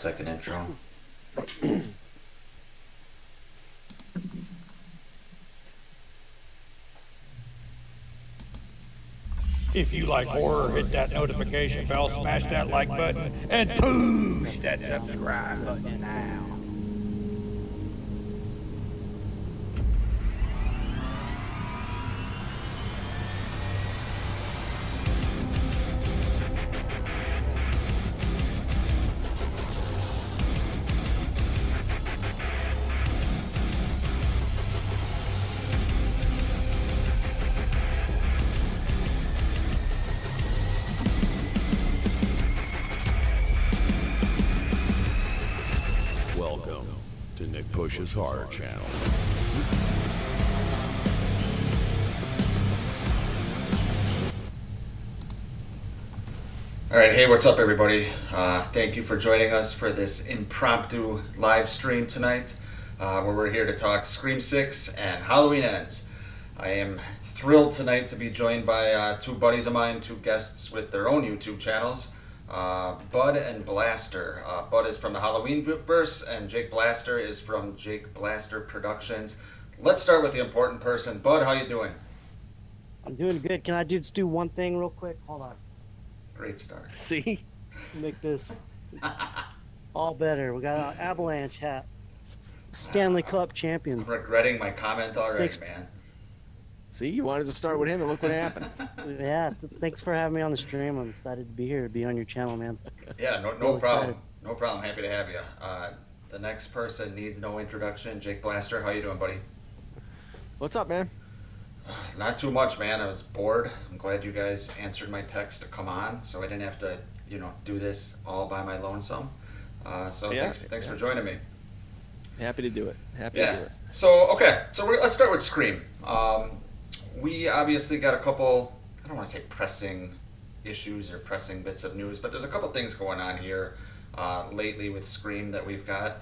Second intro. If you like horror, hit that notification bell, smash that like button, and push that subscribe button now. Welcome to Nick Push's Horror Channel. All right, hey, what's up, everybody? Thank you for joining us for this impromptu live stream tonight, where we're here to talk Scream 6 and Halloween Ends. I am thrilled tonight to be joined by two buddies of mine, two guests with their own YouTube channels, Bud and Blaster. Bud is from the Halloweenverse, and Jake Blaster is from Jake Blaster Productions. Let's start with the important person. Bud, how you doing? I'm doing good. Can I just do one thing real quick? Hold on. Great start. See? Make this all better. We got an Avalanche hat. Stanley Cup champion. I'm regretting my comment already, Thanks. man. See, you wanted to start with him, and look what happened. Yeah, thanks for having me on the stream. I'm excited to be here, to be on your channel, man. Yeah, no Real problem. excited. No problem. Happy to have you. The next person needs no introduction. Jake Blaster, how you doing, buddy? What's up, man? Not too much, man. I was bored. I'm glad you guys answered my text to come on, so I didn't have to, do this all by my lonesome. So Yeah, thanks yeah. for joining me. Happy to do it. Happy to do Yeah. it. So let's start with Scream. We obviously got a couple, I don't want to say pressing issues or pressing bits of news, but there's a couple things going on here lately with Scream that we've got.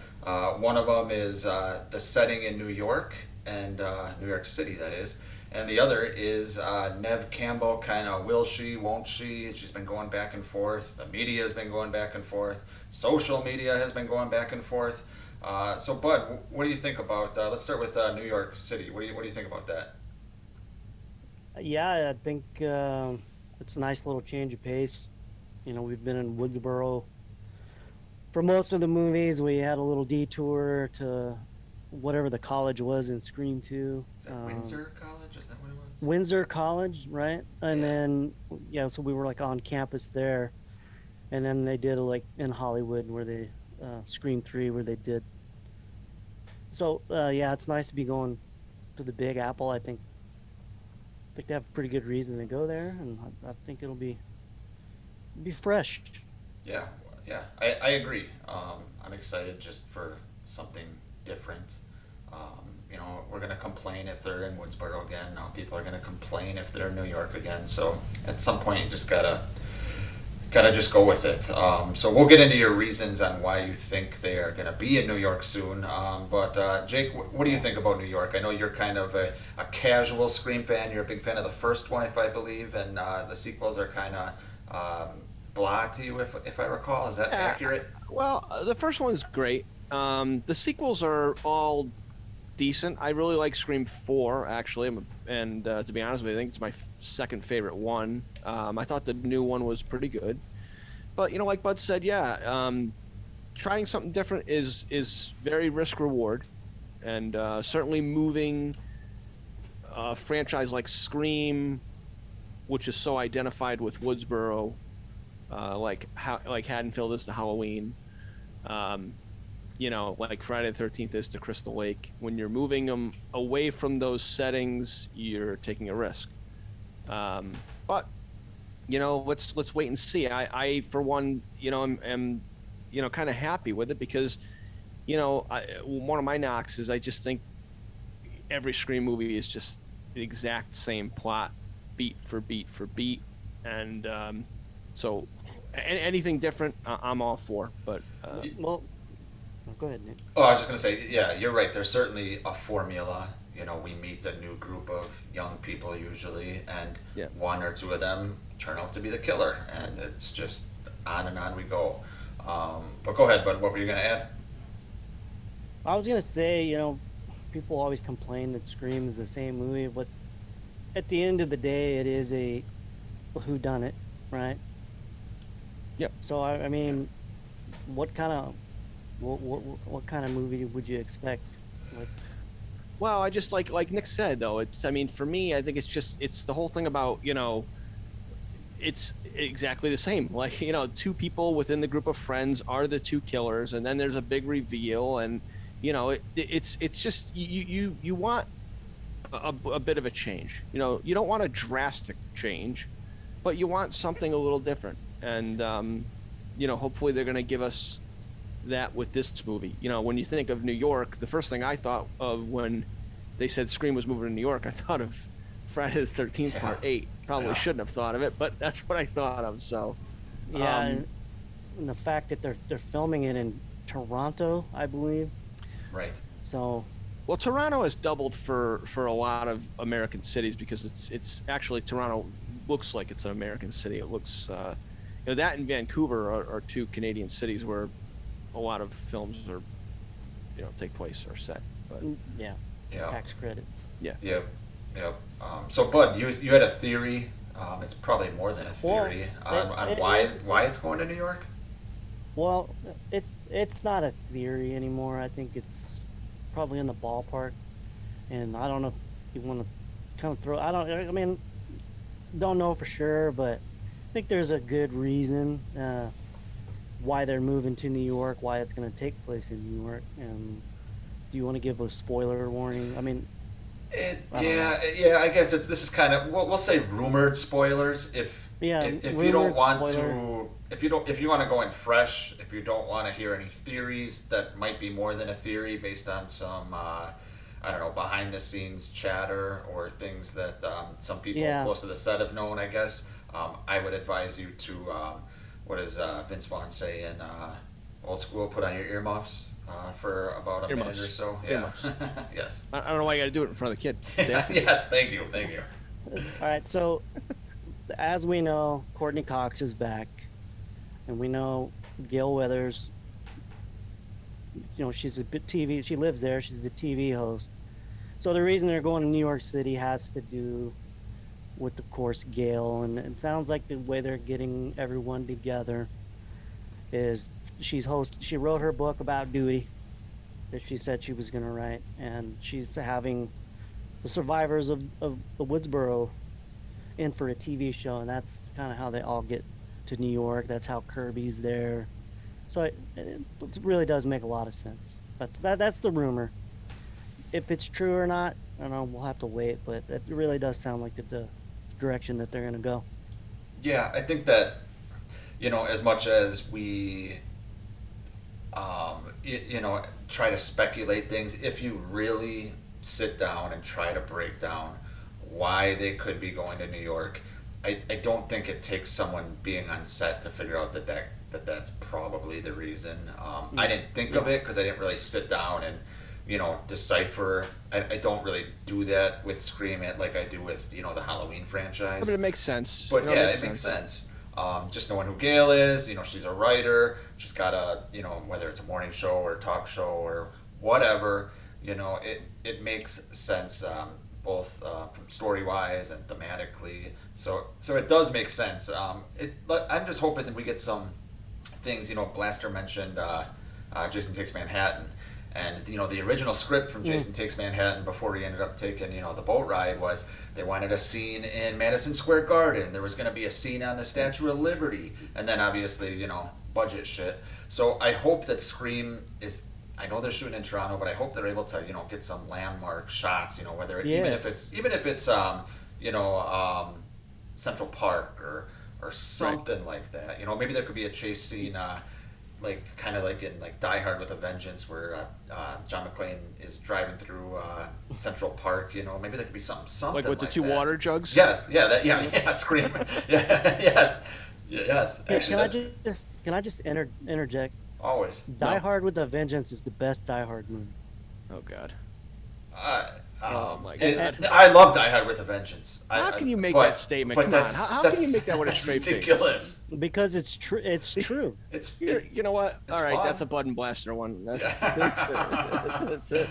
One of them is the setting in New York and New York City, that is. And the other is Neve Campbell, kind of will she, won't she? She's been going back and forth. The media has been going back and forth. Social media has been going back and forth. So, Bud, what do you think about? Let's start with New York City. What do you think about that? Yeah, I think it's a nice little change of pace. We've been in Woodsboro for most of the movies. We had a little detour to whatever the college was in Scream 2. Is that Windsor College? Is that what it was? Windsor College, right? And Yeah. then, so we were like on campus there. And then they did like in Hollywood where they, Scream 3 where they did. So, yeah, it's nice to be going to the Big Apple. I think they have a pretty good reason to go there. And I think it'll be fresh. Yeah, I agree. I'm excited just for something different. We're gonna complain if they're in Woodsboro again. Now people are gonna complain if they're in New York again. So at some point, you just gotta just go with it. So we'll get into your reasons on why you think they are gonna be in New York soon. But Jake, what do you think about New York? I know you're kind of a casual Scream fan. You're a big fan of the first one, if I believe, and the sequels are kind of blah to you, if I recall. Is that accurate? Well, the first one's great. The sequels are all decent. I really like Scream 4, actually. And to be honest with you, I think it's my second favorite one. I thought the new one was pretty good. But, like Bud said, yeah, trying something different is very risk-reward. And certainly moving a franchise like Scream, which is so identified with Woodsboro, like Haddonfield is to Halloween, like Friday the 13th is to Crystal Lake. When you're moving them away from those settings, you're taking a risk. But let's wait and see. I for one, am kind of happy with it because, one of my knocks is I just think every Scream movie is just the exact same plot, beat for beat for beat, and so anything different, I'm all for. But Well, go ahead, Nick. Oh, I was just gonna say, yeah, you're right. There's certainly a formula. We meet a new group of young people usually, and Yeah. one or two of them turn out to be the killer, and it's just on and on we go. But go ahead, bud. What were you gonna add? I was gonna say, people always complain that Scream is the same movie, but at the end of the day, it is a whodunit, right? Yep. So I mean, what kind of what kind of movie would you expect? Like, Well, I just like Nick said though. I mean, for me, I think it's the whole thing about it's exactly the same. Like two people within the group of friends are the two killers, and then there's a big reveal, and it's just you want a bit of a change. You don't want a drastic change, but you want something a little different, and hopefully they're going to give us that with this movie. When you think of New York, the first thing I thought of when they said Scream was moving to New York, I thought of Friday the 13th Part 8. Probably shouldn't have thought of it, but that's what I thought of. So yeah, and the fact that they're filming it in Toronto, I believe. Right. So, well, Toronto has doubled for a lot of American cities because it's actually Toronto looks like it's an American city. It looks that and Vancouver are two Canadian cities where a lot of films are take place or set. But yeah. Tax credits. Yeah. Yep. So, Bud, you had a theory. It's probably more than a theory on why it's going to New York. Well, it's not a theory anymore. I think it's probably in the ballpark, and I don't know if you want to kind of throw. I mean, don't know for sure, but I think there's a good reason why they're moving to New York, why it's going to take place in New York. And do you want to give a spoiler warning? I mean, I guess this is kind of we'll say rumored spoilers if you don't want to if you want to go in fresh, if you don't want to hear any theories that might be more than a theory based on some I don't know, behind the scenes chatter or things that some people close to the set have known, I guess. I would advise you to what does Vince Vaughn say in Old School, put on your earmuffs for about a minute or so. Yeah. Yes. I don't know why you got to do it in front of the kid. Yes, thank you. All right, so as we know, Courtney Cox is back, and we know Gail Weathers. She's a bit TV. She lives there. She's the TV host. So the reason they're going to New York City has to do with, of course, Gail. And it sounds like the way they're getting everyone together is she wrote her book about duty that she said she was going to write, and she's having the survivors of the Woodsboro in for a TV show, and that's kind of how they all get to New York. That's how Kirby's there. So it really does make a lot of sense. But that's the rumor. If it's true or not, I don't know. We'll have to wait. But it really does sound like the direction that they're going to go. Yeah, I think that, as much as we, try to speculate things, if you really sit down and try to break down why they could be going to New York, I don't think it takes someone being on set to figure out that's probably the reason. I didn't think of it because I didn't really sit down and decipher. I don't really do that with Scream like I do with the Halloween franchise. But it makes sense. But it makes sense. Just knowing who Gail is, she's a writer. She's got a whether it's a morning show or a talk show or whatever, it makes sense. Both from story wise and thematically, so it does make sense. But I'm just hoping that we get some things. Blaster mentioned Jason Takes Manhattan, and the original script from Jason Takes Manhattan before he ended up taking the boat ride was they wanted a scene in Madison Square Garden. There was going to be a scene on the Statue of Liberty, and then obviously budget shit. So I hope that Scream is. I know they're shooting in Toronto, but I hope they're able to, get some landmark shots. Whether even if it's Central Park or something like that. Maybe there could be a chase scene, kind of like in Die Hard with a Vengeance, where John McClane is driving through Central Park. Maybe there could be something like with the two that. water jugs. Yes, yeah, Scream. Yes. Actually, Can I just interject? Always. Die Hard with a Vengeance is the best Die Hard movie. Oh God. Oh my And God. I love Die Hard with a Vengeance. How can you make but- that statement? but Come on. that's- How that's- can you make that with a that's straight face? ridiculous. Because it's true. It's true. It's You know what? It's All right, fun. that's a Button Blaster one. That's it.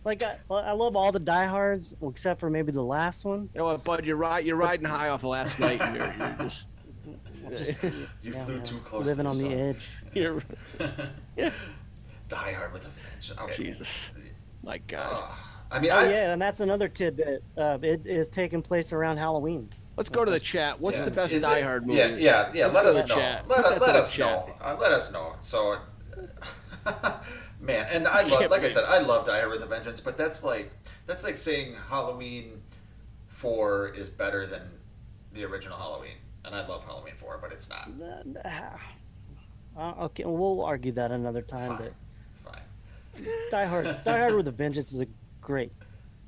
Like I love all the diehards except for maybe the last one. You know what, Bud? You're riding high off of last night, and you're just you Yeah, flew man. too close. Living to on the the sun. edge. you're Die Hard with a Vengeance. Okay. Jesus. My God. I mean, Oh yeah, and that's another tidbit. It is taking place around Halloween. Let's go to the chat. What's yeah. the best Is Die it- Hard movie? Yeah. Let's Let go us to the know. chat. Let Put that to the us chat. know. Let us know. So, man, and I love, like I said, I love Die Hard with a Vengeance, but that's like saying Halloween 4 is better than the original Halloween, and I love Halloween 4, but it's not. Okay, we'll argue that another time. Fine. But Fine. Die Hard with a Vengeance is a great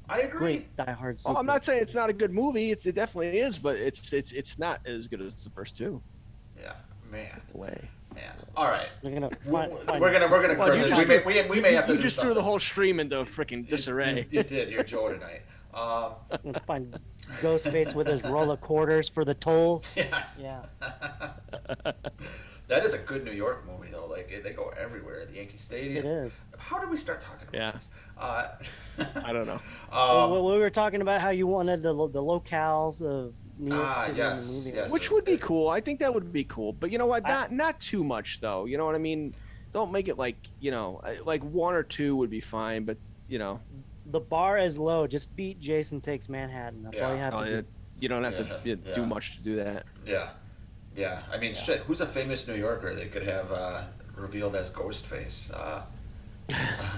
I agree. great Die Hard. Oh, I'm sequel. not saying it's not a good movie. It definitely is, but it's not as good as the first two. Yeah, man. Way. Man. All right. We're gonna We're find, gonna Well, curb you this. just We may have to You do just threw the something. whole stream into freaking disarray. You did. You're Joe tonight. find Ghostface with his roll of quarters for the toll. Yes. Yeah. That is a good New York movie, though. Like they go everywhere. The Yankee Stadium. It is. How did we start talking about Yeah. this? I don't know. Well, we were talking about how you wanted the locales of New York City in yes, the movie. yes. Which would be cool. I think that would be cool. But you know what? Not too much though. You know what I mean? Don't make it like, like one or two would be fine, but The bar is low. Just beat Jason Takes Manhattan. That's all you have to do. you don't have to Yeah. do much to do that. Yeah. Yeah. I mean, shit. Who's a famous New Yorker they could have revealed as Ghostface?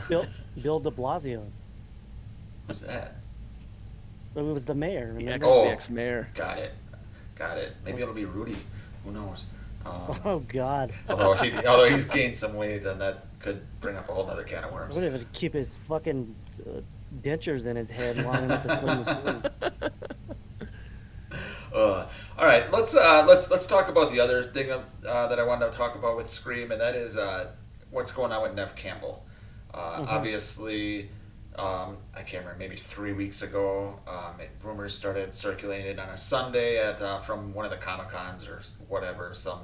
Bill de Blasio. Who's that? It was the mayor. The Remember? ex-mayor. Got it. Maybe it'll be Rudy. Who knows? Oh God. Although he's gained some weight, and that could bring up a whole other can of worms. What if it keep his fucking dentures in his head long enough to clean the suit? All right, let's talk about the other thing that I wanted to talk about with Scream, and that is what's going on with Neve Campbell. Obviously, I can't remember, maybe 3 weeks ago, rumors started circulating on a Sunday from one of the Comic-Cons or whatever, some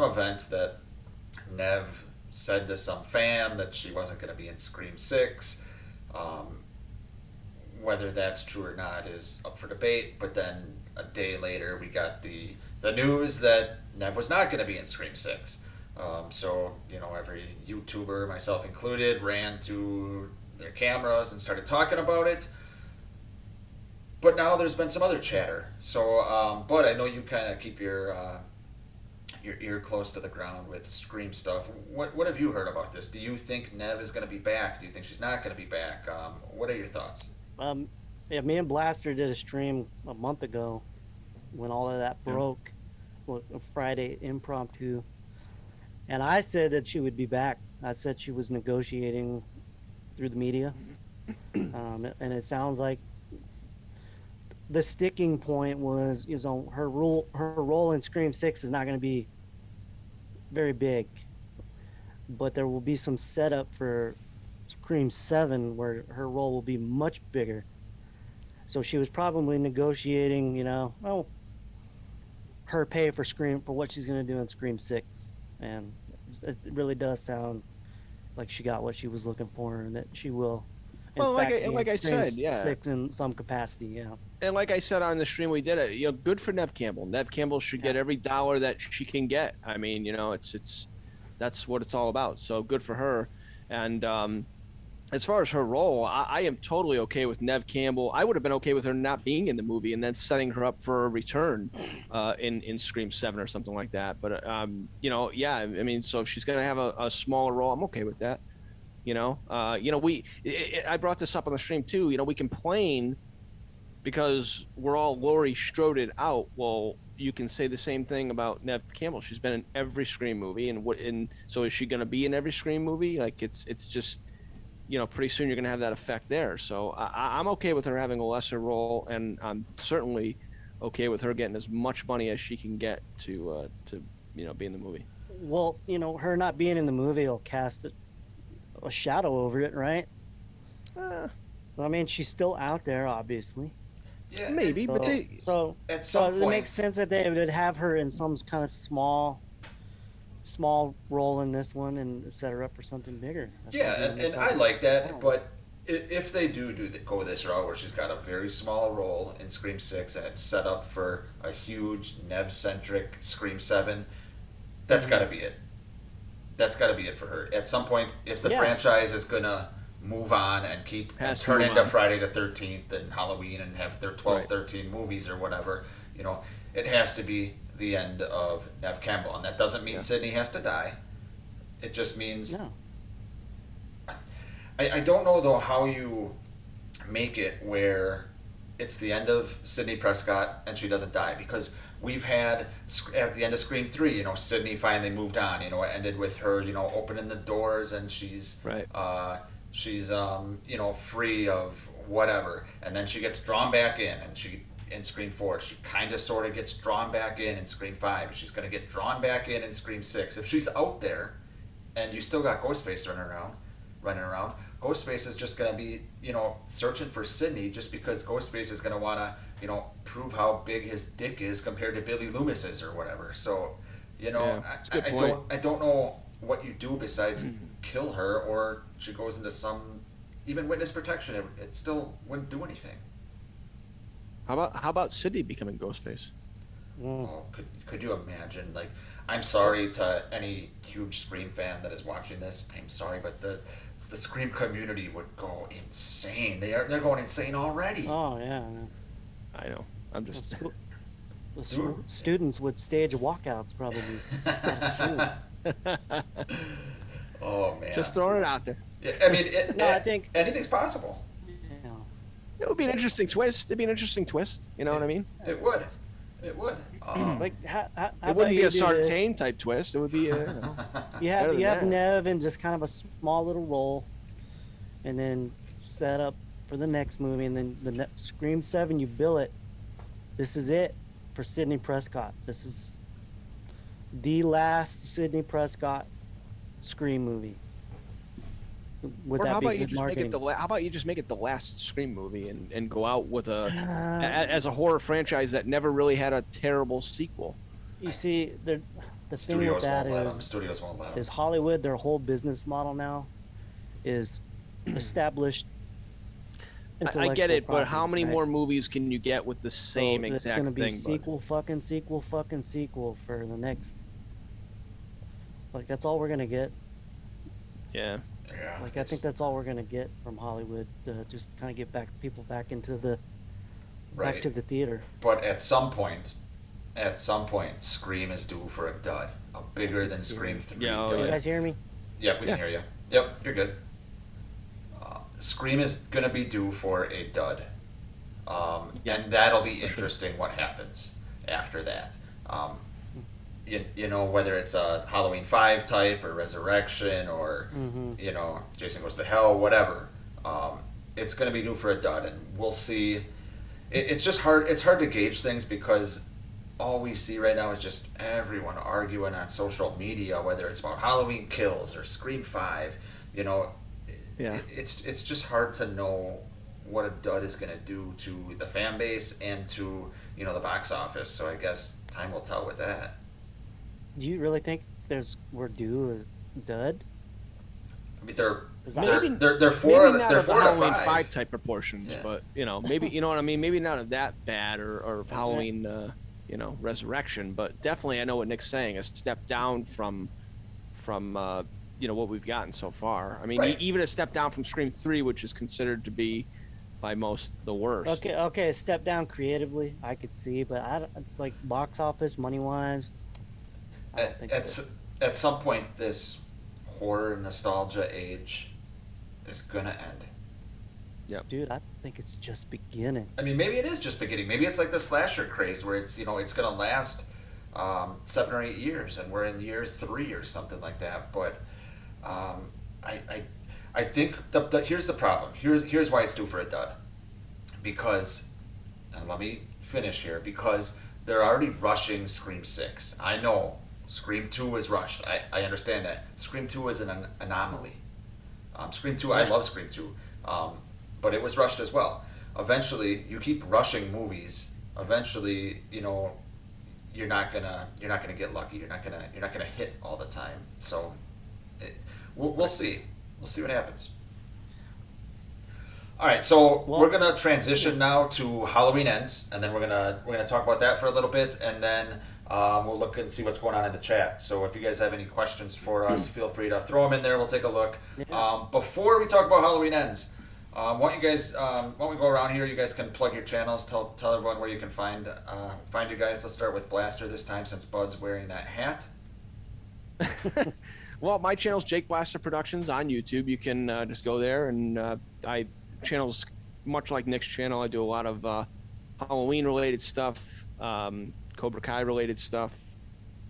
event that Neve said to some fan that she wasn't going to be in Scream 6. Whether that's true or not is up for debate, but then a day later we got the news that Neve was not going to be in Scream 6. So, every YouTuber, myself included, ran to their cameras and started talking about it. But now there's been some other chatter. So, but I know you kind of keep your ear close to the ground with Scream stuff. What have you heard about this? Do you think Neve is going to be back? Do you think she's not going to be back? What are your thoughts? Yeah, me and Blaster did a stream a month ago when all of that broke. Well, a Friday impromptu. And I said that she would be back. I said she was negotiating through the media. And it sounds like the sticking point was, her role in Scream 6 is not going to be very big. But there will be some setup for Scream 7 where her role will be much bigger. So she was probably negotiating, her pay for what she's going to do in Scream 6. And it really does sound like she got what she was looking for, and that she will. Well, in fact, like be in I Scream said, yeah. 6 in some capacity, yeah. And like I said on the stream we did it, good for Neve Campbell. Neve Campbell should get every dollar that she can get. I mean, it's that's what it's all about. So good for her. And as far as her role, I am totally okay with Neve Campbell. I would have been okay with her not being in the movie and then setting her up for a return in Scream 7 or something like that. But yeah, I mean, so if she's gonna have a smaller role, I'm okay with that. I brought this up on the stream too. We complain because we're all Laurie Stroded out. Well, you can say the same thing about Neve Campbell. She's been in every Scream movie, and so is she going to be in every Scream movie? Like it's just, pretty soon you're going to have that effect there. So I'm okay with her having a lesser role, and I'm certainly okay with her getting as much money as she can get to be in the movie. Well, her not being in the movie will cast a shadow over it, right? I mean, she's still out there, obviously. Yeah, Maybe, So, but they. at so some it point, makes sense that they would have her in some kind of small role in this one and set her up for something bigger. Yeah, and I like that, but if they go this route where she's got a very small role in Scream 6 and it's set up for a huge Nev-centric Scream 7, that's got to be it. That's got to be it for her. At some point, if the Yeah. franchise is going to move on and Has to turn move into on. Friday the 13th and Halloween and have their 12, Right. 13 movies or whatever, it has to be the end of Neve Campbell. And that doesn't mean Yeah. Sydney has to die. It just means... No. I don't know though how you make it where it's the end of Sydney Prescott and she doesn't die, because we've had at the end of Scream 3, Sydney finally moved on. It ended with her, opening the doors and she's Right. she's free of whatever, and then she gets drawn back in, and she in Scream 4 she kind of sort of gets drawn back in Scream 5. She's going to get drawn back in Scream 6. If she's out there and you still got Ghostface running around, Ghostface is just going to be, searching for Sydney just because Ghostface is going to want to, prove how big his dick is compared to Billy Loomis's or whatever. So, Yeah, that's a good point. I don't know what you do besides kill her, or she goes into some, even witness protection. It still wouldn't do anything. How about Sydney becoming Ghostface? Oh, could you imagine? Like, I'm sorry to any huge Scream fan that is watching this. I'm sorry, but the Scream community would go insane. They're going insane already. Oh yeah. I know. I'm just. Students would stage walkouts probably. That's true. Oh man. Just throwing it out there. Yeah, I mean, I think anything's possible. Yeah. It would be an interesting twist. It'd be an interesting twist. You know what I mean? It would. It would. Like how It about wouldn't be you a do this? Sartain type twist. It would be You better have than that. Neve in just kind of a small little role, and then set up for the next movie, and then the Scream 7 you bill it. This is it for Sidney Prescott. This is the last Sidney Prescott Scream movie. Would Or that how be about you good just marketing? make it how about you just make it the last Scream movie and go out with as a horror franchise that never really had a terrible sequel. You see, the thing with Studios that won't let them. is Studios won't let them. Hollywood, their whole business model now is established. I get it, but how property, many right? more movies can you get with the same So exact it's gonna be thing? sequel, fucking sequel, fucking sequel for the next. Like that's all we're gonna get. Yeah. Yeah. Like I think that's all we're gonna get from Hollywood. Just kind of get people back into the Right. back to the theater. But at some point, Scream is due for a dud, a bigger than Scream 3 Yeah, oh, dud. You guys hear me? Yep, we can Yeah. hear you. Yep, you're good. Scream is gonna be due for a dud, and that'll be interesting. What happens after that? Whether it's a Halloween 5 type or Resurrection or Jason Goes to Hell, whatever. It's gonna be due for a dud, and we'll see. It's just hard. It's hard to gauge things because all we see right now is just everyone arguing on social media, whether it's about Halloween Kills or Scream 5. Yeah. It's just hard to know what a dud is going to do to the fan base and to the box office. So I guess time will tell with that. Do you really think we're due a dud? I mean, they're Maybe- they're four Maybe not they're of the 4 to Halloween 5. 5 type proportions, Yeah. but maybe you know what I mean. Maybe not of that bad or Halloween, Resurrection, but definitely I know what Nick's saying. A step down from what we've gotten so far. I mean, Right. even a step down from Scream 3, which is considered to be by most the worst. Okay, a step down creatively, I could see, but it's like box office, money wise. I don't think so. At some point, this horror nostalgia age is gonna end. Dude, I think it's just beginning. I mean, maybe it is just beginning. Maybe it's like the slasher craze where it's it's gonna last 7 or 8 years, and we're in year 3 or something like that. But I think here's the problem. Here's why it's due for a dud. Because, and let me finish here, because they're already rushing Scream 6. I know Scream 2 was rushed. I understand that. Scream 2 is an anomaly. Scream 2, I love Scream 2. But but it was rushed as well. Eventually, you keep rushing movies. Eventually, you're not gonna get lucky. You're not gonna hit all the time. So, we'll see. We'll see what happens. All right, so we're gonna transition now to Halloween Ends, and then we're gonna talk about that for a little bit, and then we'll look and see what's going on in the chat. So if you guys have any questions for us, feel free to throw them in there. We'll take a look. Before we talk about Halloween Ends, why don't we go around here? You guys can plug your channels. Tell everyone where you can find you guys. Let's start with Blaster this time, since Bud's wearing that hat. Well, my channel's Jake Blaster Productions on YouTube. You can just go there, and channel's much like Nick's channel. I do a lot of Halloween related stuff, Cobra Kai related stuff,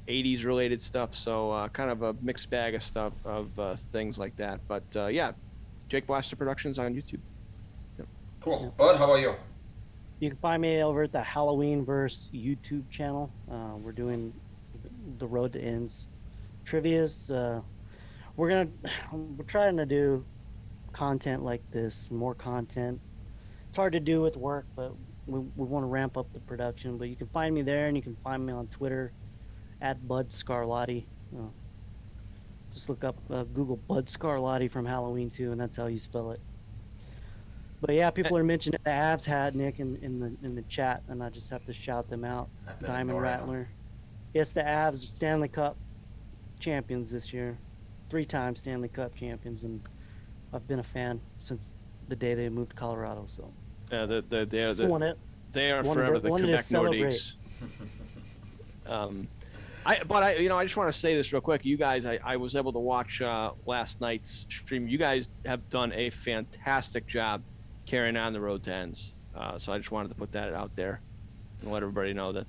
80s related stuff. So kind of a mixed bag of stuff of things like that. But yeah, Jake Blaster Productions on YouTube. Yep. Cool. Bud, how about you? You can find me over at the Halloweenverse YouTube channel. We're doing the Road to Ends trivias. We're trying to do content like this, more content. It's hard to do with work, but we want to ramp up the production. But you can find me there, and you can find me on Twitter at Bud Scarlatti. Just look up Google Bud Scarlatti from Halloween 2, and that's how you spell it. But yeah, people are mentioning the Avs hat, Nick, in the chat, and I just have to shout them out. Diamond Rattler. Yes, the Avs Stanley Cup champions this year, 3-time Stanley Cup champions, and I've been a fan since the day they moved to Colorado. So they are forever the Quebec Nordiques. I just want to say this real quick. You guys, I was able to watch last night's stream. You guys have done a fantastic job carrying on the Road to Ends. So I just wanted to put that out there and let everybody know that.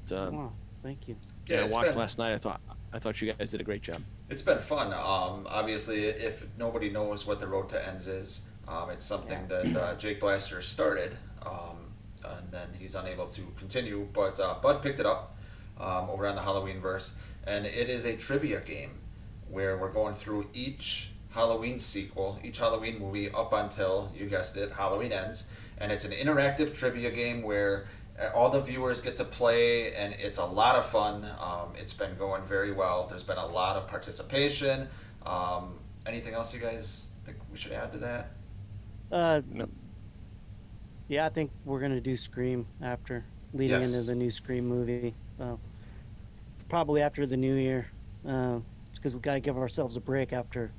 Thank you. Yeah, I watched last night. I thought you guys did a great job. It's been fun. Obviously, if nobody knows what the Road to Ends is, it's something that Jake Blaster started, and then he's unable to continue. But Bud picked it up over on the Halloweenverse, and it is a trivia game where we're going through each Halloween sequel, each Halloween movie up until, you guessed it, Halloween Ends. And it's an interactive trivia game where all the viewers get to play, and it's a lot of fun. It's been going very well. There's been a lot of participation. Anything else you guys think we should add to that? No. Yeah, I think we're gonna do Scream after, leading into the new Scream movie. Probably after the new year. It's because we gotta give ourselves a break after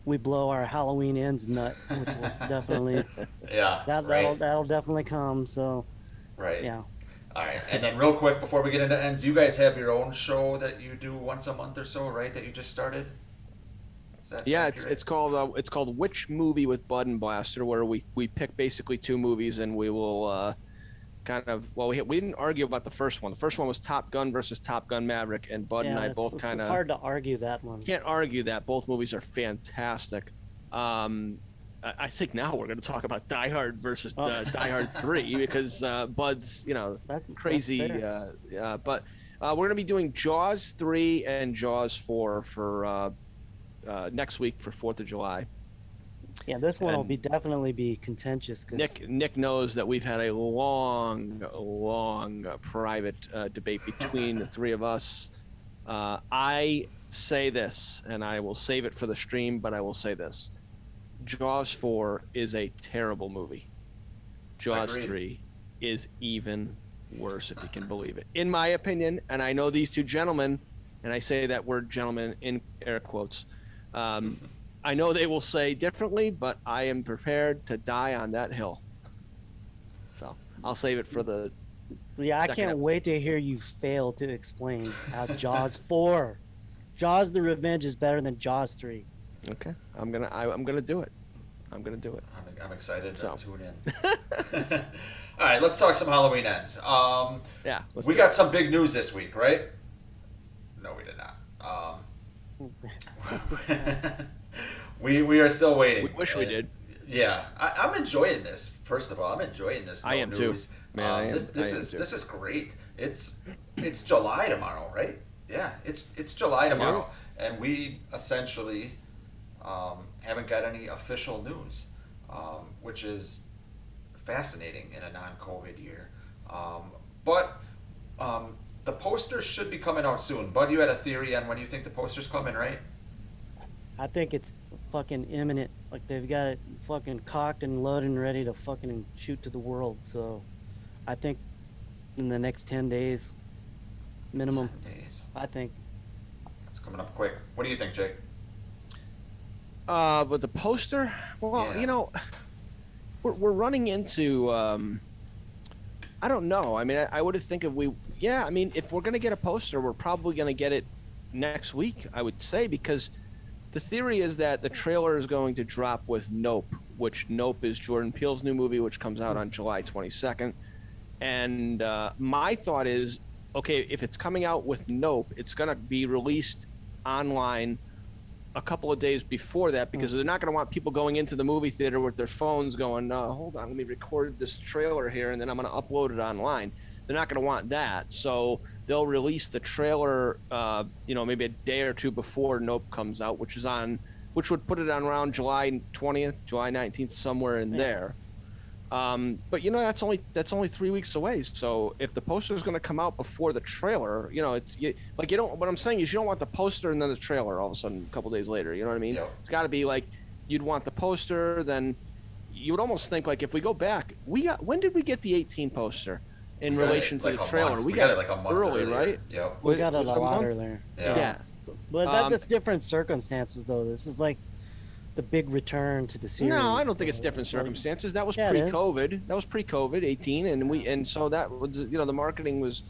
we blow our Halloween Ends nut, which will definitely that'll definitely come. So. Right. Yeah. All right. And then real quick, before we get into Ends, you guys have your own show that you do once a month or so, right? That you just started? Is that accurate? it's called Which Movie with Bud and Blaster, where we pick basically 2 movies, and we will we didn't argue about the first one. The first one was Top Gun versus Top Gun Maverick, and Bud and I both kind of. It's hard to argue that one. Can't argue that. Both movies are fantastic. I think now we're going to talk about Die Hard versus Die Hard 3 because Bud's, crazy. But we're going to be doing Jaws 3 and Jaws 4 for next week for 4th of July. Yeah, this one will definitely be contentious. Cause... Nick knows that we've had a long private debate between the three of us. I say this, and I will save it for the stream, but I will say this. Jaws 4 is a terrible movie. Jaws 3 is even worse, if you can believe it. In my opinion, and I know these 2 gentlemen, and I say that word gentlemen in air quotes, I know they will say differently, but I am prepared to die on that hill. So I'll save it for the I can't wait to hear you fail to explain how Jaws 4, Jaws the Revenge is better than Jaws 3. Okay, I'm gonna do it. I'm gonna do it. I'm excited to tune in. All right, let's talk some Halloween Ends. We got some big news this week, right? No, we did not. We are still waiting. We wish we did. Yeah, I'm enjoying this. First of all, I'm enjoying this. I am news. too. Man, this is great. It's July tomorrow, right? Yeah, it's July tomorrow, and we essentially haven't got any official news. which is fascinating in a non-COVID year. But the posters should be coming out soon. Bud, you had a theory on when you think the posters coming, right? I think it's fucking imminent. Like they've got it fucking cocked and loaded and ready to fucking shoot to the world. So I think in the next 10 days minimum. 10 days. I think. It's coming up quick. What do you think, Jake? But the poster, well, Yeah. you know, we're running into I don't know. I mean, I would think if I mean, if we're gonna get a poster, we're probably gonna get it next week, I would say, because the theory is that the trailer is going to drop with Nope, which Nope is Jordan Peele's new movie, which comes out on July 22nd. And my thought is, okay, if it's coming out with Nope, it's gonna be released online a couple of days before that, because they're not going to want people going into the movie theater with their phones going, hold on, let me record this trailer here and then I'm going to upload it online. They're not going to want that. So they'll release the trailer, maybe a day or two before Nope comes out, which would put it on around July 20th, July 19th, somewhere in there. But that's only 3 weeks away. So if the poster is going to come out before the trailer, what I'm saying is you don't want the poster and then the trailer all of a sudden a couple days later. You know what I mean? Yep. It's got to be like you'd want the poster. Then you would almost think like if we go back, when did we get the 18 poster in relation to the trailer? We got it like a month early, earlier. right? Yep. We got it Was a it a lot month? earlier. Yeah. But that's different circumstances, though. This is like the big return to the series. No, I don't think it's different circumstances. That was Yeah, it is. pre-COVID. That was pre-COVID 18, and so that was the marketing was,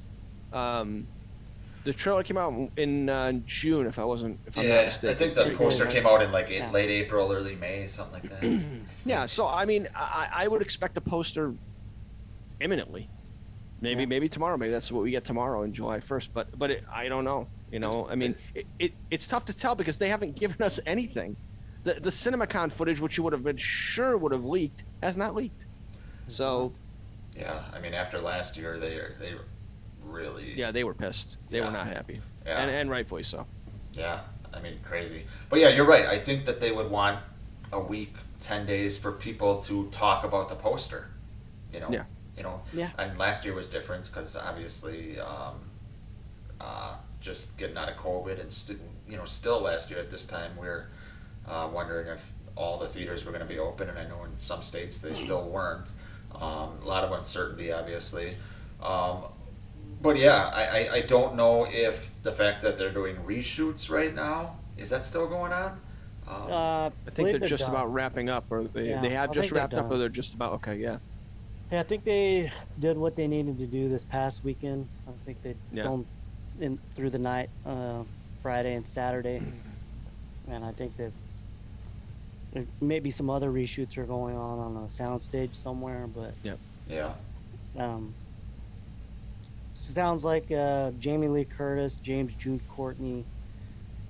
the trailer came out in June if I'm not mistaken. I think the Pre-COVID. poster came out in like Yeah. late April, early May, something like that. Yeah, so I mean, I would expect a poster imminently. Maybe tomorrow. Maybe that's what we get tomorrow in July 1st. But I don't know. I mean, it's tough to tell because they haven't given us anything. The CinemaCon footage, which you would have been sure would have leaked, has not leaked. So, Yeah, I mean, after last year, they really. yeah, they were pissed. They were not happy, Yeah. and rightfully so. Yeah, I mean, crazy. But yeah, you're right. I think that they would want a week, 10 days for people to talk about the poster. Yeah. Yeah. And last year was different because obviously, just getting out of COVID and still last year at this time we're wondering if all the theaters were going to be open, and I know in some states they still weren't. A lot of uncertainty, obviously. But yeah, I don't know if the fact that they're doing reshoots right now, is that still going on? I think they're just about wrapping up, or they have I just think they're wrapped up, or done. they're just about okay. Yeah. Yeah, I think they did what they needed to do this past weekend. I think they Yeah. filmed through the night, Friday and Saturday, and I think that maybe some other reshoots are going on a soundstage somewhere. But Yeah. sounds like Jamie Lee Curtis, James Jude Courtney,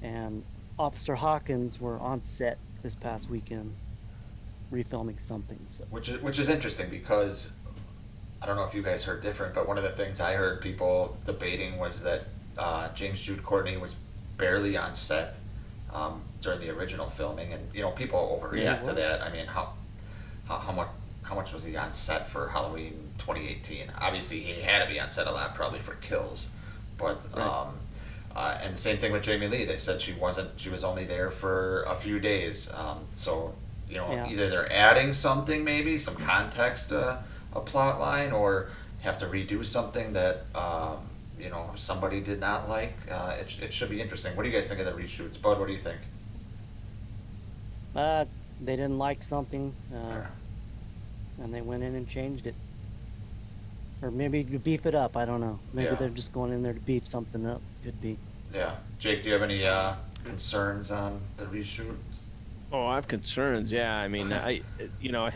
and Officer Hawkins were on set this past weekend, refilming something. So. Which is interesting because I don't know if you guys heard different, but one of the things I heard people debating was that James Jude Courtney was barely on set during the original filming, and people overreact to that. I mean, how much was he on set for Halloween 2018? Obviously, he had to be on set a lot, probably for kills, but. Right. And same thing with Jamie Lee. They said she was only there for a few days. So either they're adding something, maybe some context, a plot line, or have to redo something that somebody did not like. It should be interesting. What do you guys think of the reshoots, Bud? What do you think? They didn't like something, and they went in and changed it. Or maybe to beef it up, I don't know. Maybe Yeah. they're just going in there to beef something up. Could be. Yeah, Jake, do you have any concerns on the reshoots? Oh, I have concerns. Yeah, I mean, I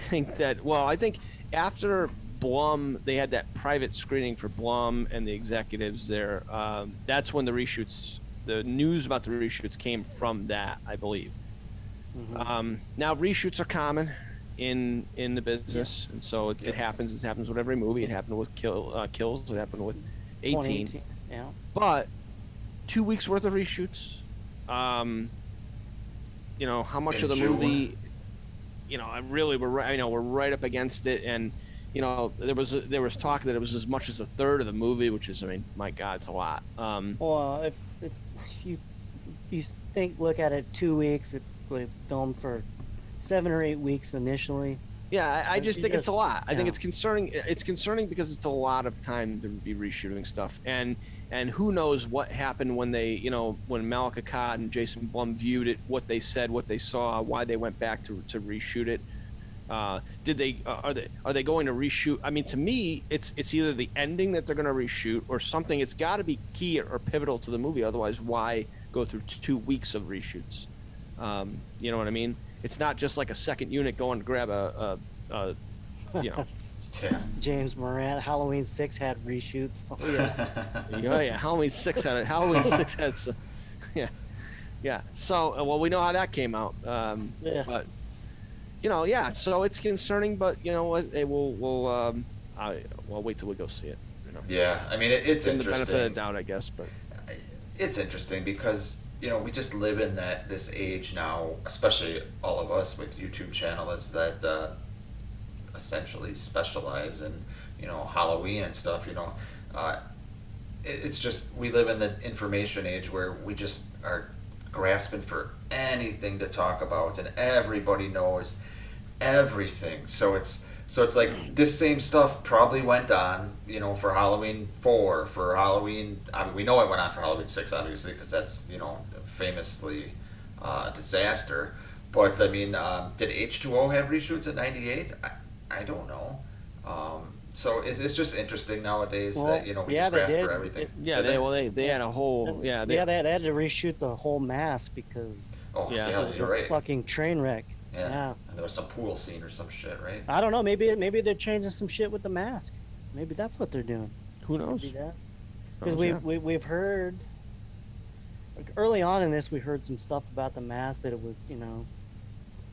think that. Well, I think after Blum, they had that private screening for Blum and the executives there. That's when the news about the reshoots came from that, I believe. Mhm. Now reshoots are common in the business, and so it happens. It happens with every movie. It happened with Kills. It happened with 18. 2018, yeah. But 2 weeks worth of reshoots. How much In of the June. movie? I really we're right up against it, and there was talk that it was as much as a third of the movie, which is, I mean, my God, it's a lot. Well, if you look at it, 2 weeks, it was filmed for 7 or 8 weeks initially. Yeah, I just think it's a lot. I think yeah. it's concerning. It's concerning because it's a lot of time to be reshooting stuff, and who knows what happened when they, when Malika Akkad and Jason Blum viewed it, what they said, what they saw, why they went back to reshoot it. Did they are they going to reshoot? I mean, to me, it's either the ending that they're going to reshoot or something. It's got to be key or pivotal to the movie. Otherwise, why go through 2 weeks of reshoots? You know what I mean? It's not just like a second unit going to grab a Yeah. James Moran, Halloween 6 had reshoots. Oh yeah. yeah. Halloween 6 had it. Halloween 6 had some. Yeah. So, well, we know how that came out. Yeah. But yeah. So it's concerning, but we'll wait till we go see it. Yeah, I mean, it's in the interesting. benefit of the doubt, I guess, but It's interesting because we just live in this age now, especially all of us with YouTube channels that essentially specialize in Halloween and stuff. It's just, we live in the information age where we just are grasping for anything to talk about, and everybody knows everything. So it's like this same stuff probably went on, for Halloween 4, for Halloween. I mean, we know it went on for Halloween 6, obviously, because that's famously a disaster. But I mean, did H2O have reshoots in '98? I don't know. So it's just interesting nowadays that we just grasp for everything. They had a whole they had to reshoot the whole mask because it was a right. fucking train wreck. Yeah. And there was some pool scene or some shit, right? I don't know. Maybe they're changing some shit with the mask. Maybe that's what they're doing. Who knows? Because we've heard, like, early on in this, we heard some stuff about the mask, that it was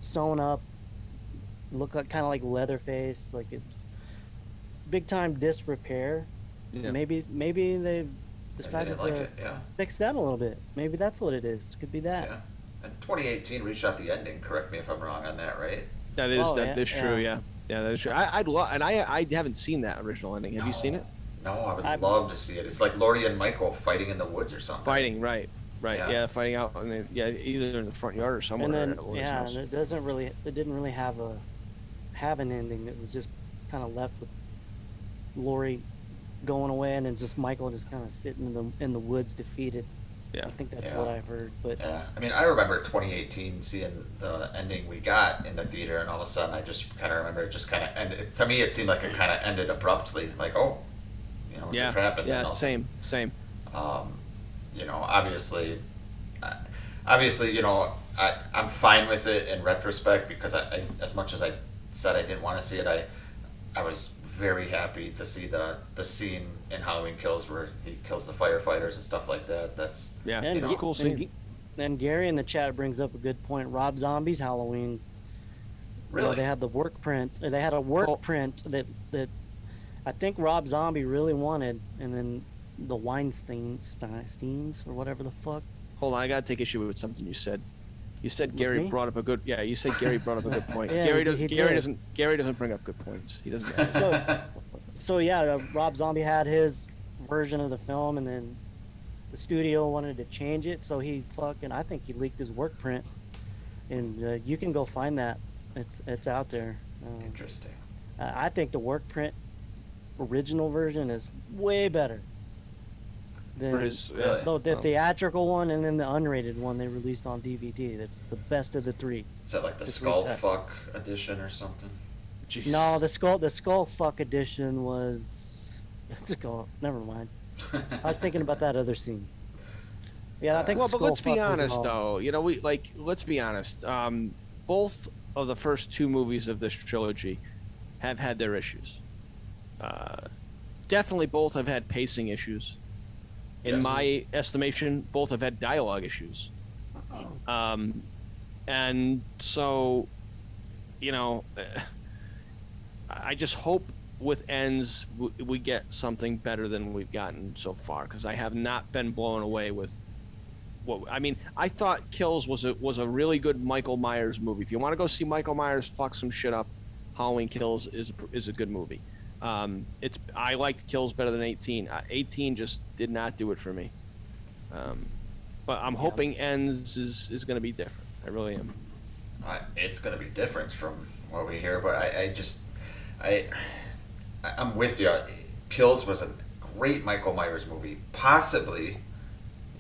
sewn up, looked like kind of like Leatherface, like it's big time disrepair. Yeah. Maybe they've decided to fix that a little bit. Maybe that's what it is. Could be that. Yeah. And 2018 reshot the ending. Correct me if I'm wrong on that, right? That is true. Yeah, that is true. I'd love, and I haven't seen that original ending. Have you seen it? No, I would love to see it. It's like Lordy and Michael fighting in the woods or something. Fighting, right. Yeah, fighting out, either in the front yard or somewhere. And then and it didn't really have an ending. It was just kind of left with Lori going away, and then just Michael just kind of sitting in the woods, defeated. Yeah, I think that's what I've heard. But yeah, I mean, I remember 2018 seeing the ending we got in the theater, and all of a sudden, I just kind of remember it just kind of ended. To me, it seemed like it kind of ended abruptly, like, it's a trap. And yeah, then same. Obviously, I'm fine with it in retrospect because I as much as I said I didn't want to see it, I was very happy to see the scene in Halloween Kills where he kills the firefighters and stuff like that. That's it was a cool scene. And Gary in the chat brings up a good point. Rob Zombie's Halloween. Really? They had the work print. They had a work print that I think Rob Zombie really wanted, and then the Weinsteins or whatever the fuck. Hold on, I gotta take issue with something you said. You said Gary brought up a good. Yeah, you said Gary brought up a good point. Yeah, Gary doesn't bring up good points. He doesn't. So Rob Zombie had his version of the film, and then the studio wanted to change it. So I think he leaked his work print, and you can go find that. It's out there. Interesting. I think the work print original version is way better than the theatrical one, and then the unrated one they released on DVD. That's the best of the three. Is that like the Skull Fuck edition or something? Jeez. No, the Skull Fuck edition was never mind. I was thinking about that other scene. Yeah, I think. Well, but let's be honest, though. Let's be honest. Both of the first two movies of this trilogy have had their issues. Definitely, both have had pacing issues. In my estimation, both have had dialogue issues. And so, I just hope with Ends we get something better than we've gotten so far, because I have not been blown away with what I mean. I thought Kills was a really good Michael Myers movie. If you want to go see Michael Myers fuck some shit up, Halloween Kills is a good movie. I liked Kills better than 18. 18 just did not do it for me. But I'm hoping Ends is going to be different. I really am. It's going to be different from what we hear, but I'm with you. Kills was a great Michael Myers movie, possibly,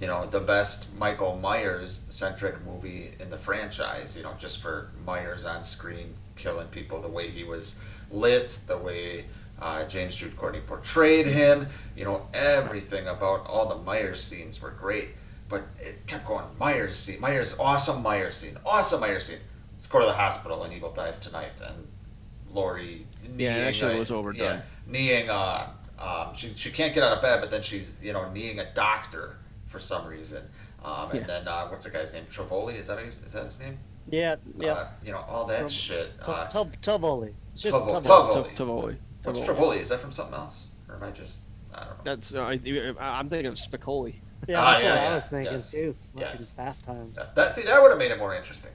the best Michael Myers centric movie in the franchise. Just for Myers on screen killing people, the way he was lit, the way James Jude Courtney portrayed him. Everything about all the Myers scenes were great. But it kept going, Myers scene, awesome Myers scene. Let's go to the hospital and Evil Dies Tonight. And Laurie kneeing. Yeah, that shit was overdone. Kneeing, she can't get out of bed, but then she's, kneeing a doctor for some reason. And then, what's the guy's name? Travoli? Is that his name? Yeah. All that shit. Tavoli. Tavoli. What's Travoli? Is that from something else? Or am I just, I don't know. That's I'm thinking of Spicoli. Yeah, that's what I was thinking yes. too. Yes. Fast Times. That would have made it more interesting.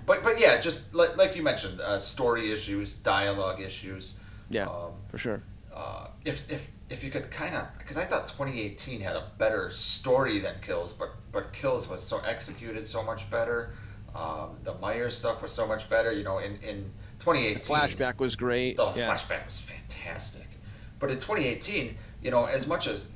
But yeah, just like you mentioned, story issues, dialogue issues. Yeah, for sure. If you could kind of, because I thought 2018 had a better story than Kills, but Kills was so executed so much better. The Myers stuff was so much better. In 2018, the flashback was great. The flashback was fantastic. But in 2018, as much as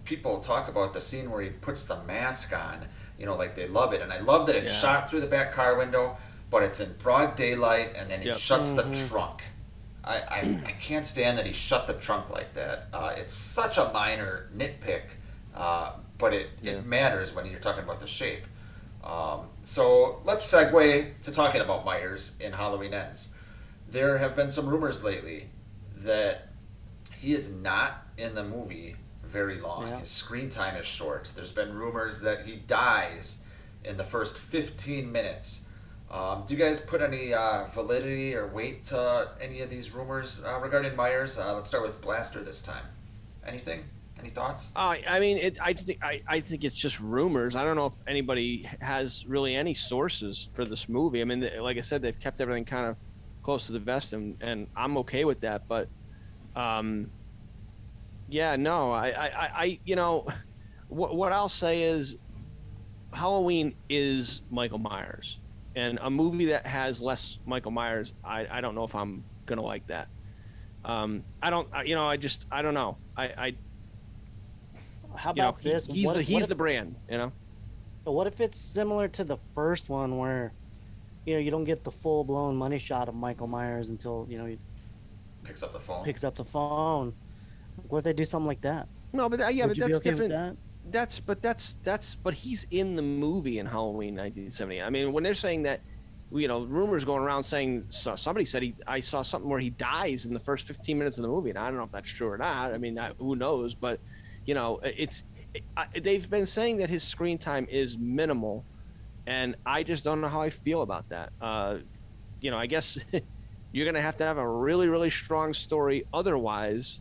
people talk about the scene where he puts the mask on, like they love it, and I love that it's shot through the back car window, but it's in broad daylight, and then he shuts the trunk. I can't stand that he shut the trunk like that. It's such a minor nitpick, but it matters when you're talking about the shape. So let's segue to talking about Myers in Halloween Ends. There have been some rumors lately that he is not in the movie very long. Yeah. His screen time is short. There's been rumors that he dies in the first 15 minutes. Do you guys put any validity or weight to any of these rumors regarding Myers? Let's start with Blaster this time. Anything? Any thoughts? I mean, I think it's just rumors. I don't know if anybody has really any sources for this movie. I mean, like I said, they've kept everything kind of close to the vest, and I'm okay with that. But yeah, no, I what I'll say is Halloween is Michael Myers, and a movie that has less Michael Myers, I don't know if I'm gonna like that. I don't know. How about this? He's the brand, But what if it's similar to the first one where, you don't get the full blown money shot of Michael Myers until he picks up the phone. What if they do something like that? No, but that's okay different. But he's in the movie in Halloween 1970. I mean, when they're saying that, rumors going around saying somebody said I saw something where he dies in the first 15 minutes of the movie, and I don't know if that's true or not. I mean, who knows? But they've been saying that his screen time is minimal, and I just don't know how I feel about that. I guess you're gonna have to have a really, really strong story otherwise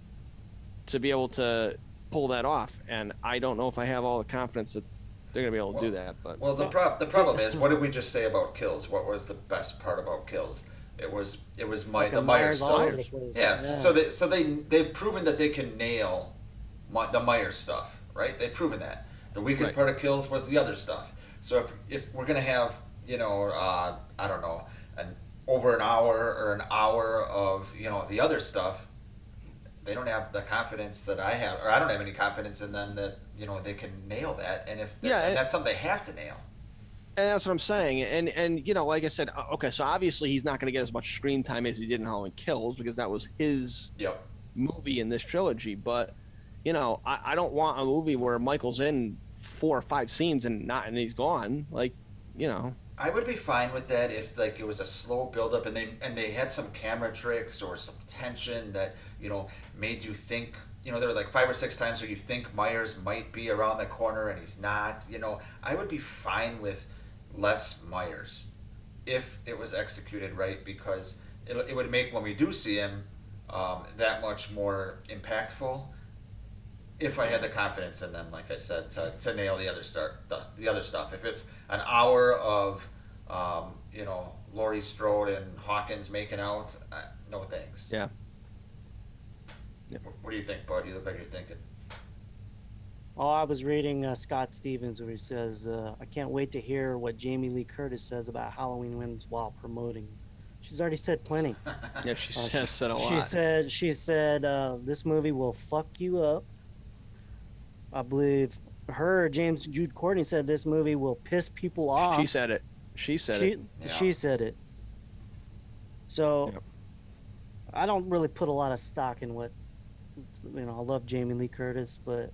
to be able to pull that off, and I don't know if I have all the confidence that they're gonna be able to do that. But the problem is, what did we just say about Kills? What was the best part about Kills? It was the Myers stuff. Yes. So they've proven that they can nail the Myers stuff, right? They've proven that. The weakest part of Kills was the other stuff. So if we're gonna have I don't know, over an hour or an hour of the other stuff, they don't have the confidence that I have, or I don't have any confidence in them that they can nail that. And and that's something they have to nail. And that's what I'm saying. And like I said, okay, so obviously he's not going to get as much screen time as he did in Halloween Kills because that was his movie in this trilogy. But I don't want a movie where Michael's in 4 or 5 scenes and he's gone. I would be fine with that if it was a slow build up and they had some camera tricks or some tension that made you think. There were 5 or 6 times where you think Myers might be around the corner and he's not. I would be fine with less Myers if it was executed right, because it would make when we do see him that much more impactful. if I had the confidence in them, like I said, to nail the other stuff. If it's an hour of, Laurie Strode and Hawkins making out, no thanks. Yeah. What do you think, Bud? You look like you're thinking. Oh, I was reading Scott Stevens where he says, I can't wait to hear what Jamie Lee Curtis says about Halloween wins while promoting. She's already said plenty. Yeah, she has said a lot. She said, this movie will fuck you up. I believe James Jude Courtney said this movie will piss people off. She said it. She said it. She said it. So, Yep. I don't really put a lot of stock in what, I love Jamie Lee Curtis, but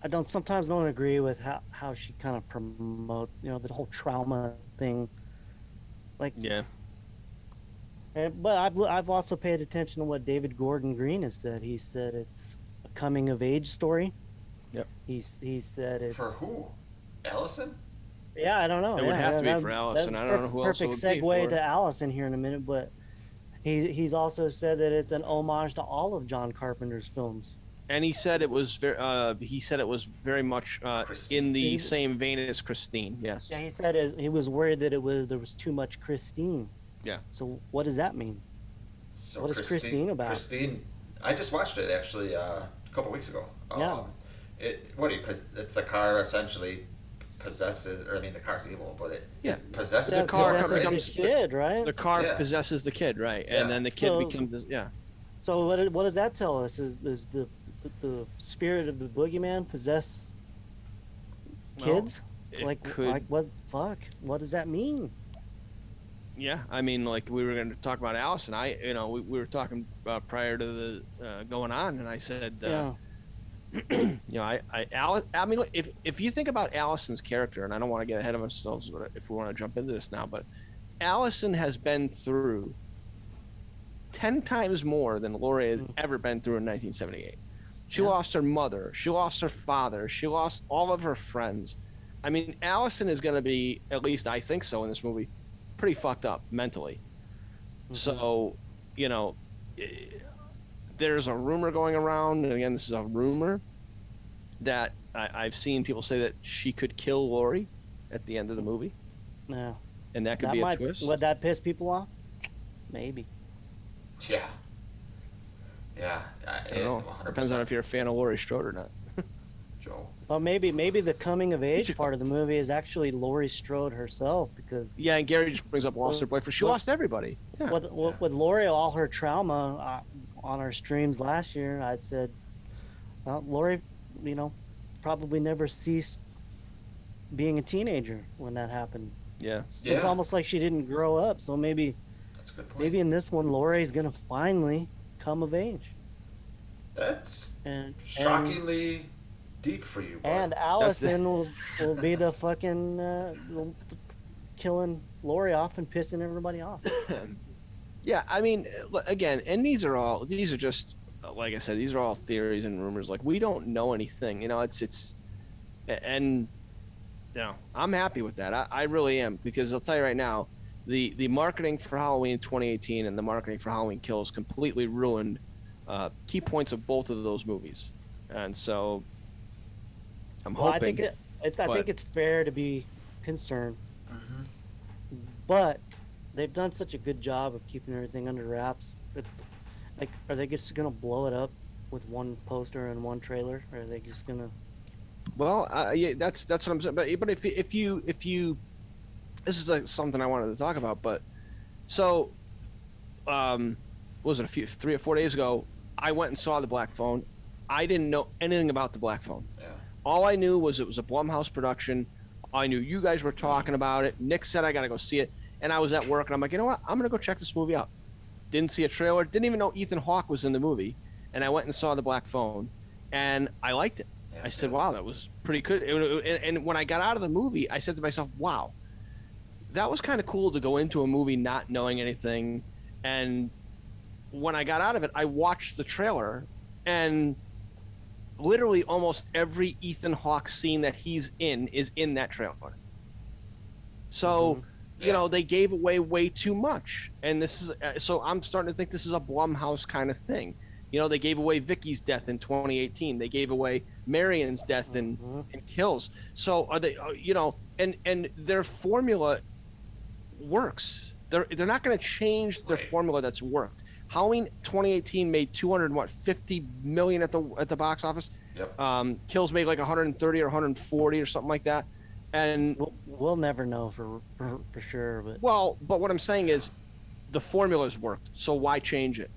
I sometimes don't agree with how she kind of promote, the whole trauma thing. Like, Yeah. but I've also paid attention to what David Gordon Green has said. He said it's a coming of age story. Yep. He said it's For who? Allison? Yeah, I don't know. It would have to be that- for Allison. that's I don't know who else it perfect would be segue for. to Allison here in a minute, but he's also said that it's an homage to all of John Carpenter's films. And he said it was very much in the same vein as Christine. Yes. Yeah, he said he was worried that there was too much Christine. Yeah. So what does that mean? So What is Christine about? Christine, I just watched it actually a couple weeks ago. Yeah. It's the car essentially possesses, or I mean the car's evil, but it possesses The car Laura, becomes the kid, right? The car Yeah. possesses the kid, right? Yeah. And then the kid So- becomes So what does that tell us? Is the spirit of the boogeyman possess kids? it like could- what fuck? What does that mean? Yeah, I mean, like we were going to talk about Allison. We were talking prior to the going on, and I said, Yeah. I mean, if you think about Allison's character, and I don't want to get ahead of ourselves if we want to jump into this now, but Allison has been through 10 times more than Laurie had ever been through in 1978. She lost her mother. She lost her father. She lost all of her friends. I mean, Allison is going to be, at least I think so in this movie, pretty fucked up mentally. So, there's a rumor going around, and again, this is a rumor, that I've seen people say that she could kill Laurie at the end of the movie, Yeah. and that could be a twist. Would that piss people off? Maybe. Yeah. Yeah. I don't know. 100%. Depends on if you're a fan of Laurie Strode or not. Joe. Well, maybe the coming of age part of the movie is actually Laurie Strode herself, because Yeah, and Gary just brings up lost her boyfriend. She lost everybody. Yeah. with Laurie, all her trauma on our streams last year, I said, well, Laurie, probably never ceased being a teenager when that happened. Yeah. So it's almost like she didn't grow up. So maybe That's a good point. maybe in this one, Laurie's gonna finally come of age. That's And shockingly deep for you, bud. And Allison will be the fucking killing Laurie off and pissing everybody off. Yeah, I mean, again, and these are just, like I said, these are all theories and rumors. Like, we don't know anything, and I'm happy with that. I really am, because I'll tell you right now, the marketing for Halloween 2018 and the marketing for Halloween Kills completely ruined key points of both of those movies. And so I'm hoping. I think it's fair to be concerned, but they've done such a good job of keeping everything under wraps. Like, are they just gonna blow it up with one poster and one trailer, or are they just gonna? Well, yeah, that's what I'm saying. But if you, this is something I wanted to talk about. But so, what was it 3 or 4 days ago? I went and saw the Black Phone. I didn't know anything about the Black Phone. Yeah. All I knew was it was a Blumhouse production. I knew you guys were talking about it. Nick said I got to go see it, and I was at work, and I'm like, you know what? I'm gonna go check this movie out. Didn't see a trailer. Didn't even know Ethan Hawke was in the movie, and I went and saw the Black Phone, and I liked it. I said, wow, that was pretty good. And when I got out of the movie, I said to myself, wow, that was kind of cool to go into a movie not knowing anything. And when I got out of it, I watched the trailer, and literally almost every Ethan Hawke scene that he's in is in that trailer. So, they gave away way too much. And this is, so I'm starting to think this is a Blumhouse kind of thing. You know, they gave away Vicky's death in 2018. They gave away Marion's death in Kills. So are they? You know, and their formula works. They're not going to change their formula that's worked. Halloween 2018 made 250 million at the box office. Yep. Kills made like 130 or 140 or something like that. And we'll never know for sure. But but what I'm saying is, the formula's worked. So why change it?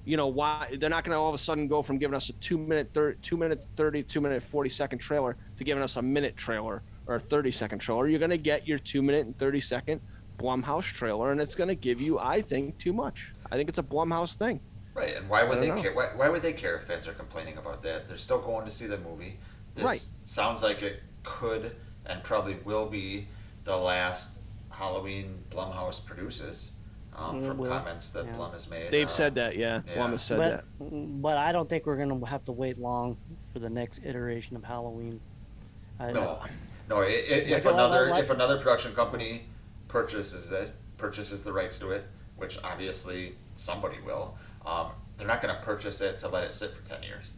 You know, why they're not going to all of a sudden go from giving us a 2 minute 30, 2 minute 40-second trailer to giving us a minute trailer or a 30-second trailer. You're going to get your 2 minute and 30-second Blumhouse trailer, and it's going to give you, I think, too much. I think it's a Blumhouse thing. Right, and why would they care? Why would they care if fans are complaining about that? They're still going to see the movie. This sounds like it could and probably will be the last Halloween Blumhouse produces. From comments that Blum has made. They've said that, Blum has said that. But I don't think we're going to have to wait long for the next iteration of Halloween. No. If another production company purchases the rights to it, which obviously somebody will, they're not going to purchase it to let it sit for 10 years.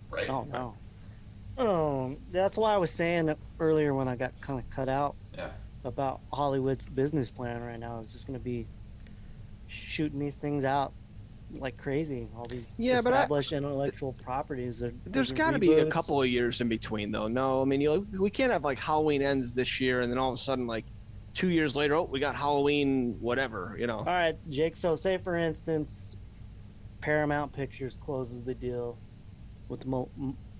Right? Oh, no. That's why I was saying earlier when I got kind of cut out. Yeah. About Hollywood's business plan right now. It's just going to be shooting these things out like crazy. All these established intellectual properties. There's got to be a couple of years in between, though. No, I mean, we can't have like Halloween ends this year and then all of a sudden, like 2 years later, we got Halloween whatever, you know. All right, Jake. So say, for instance, Paramount Pictures closes the deal with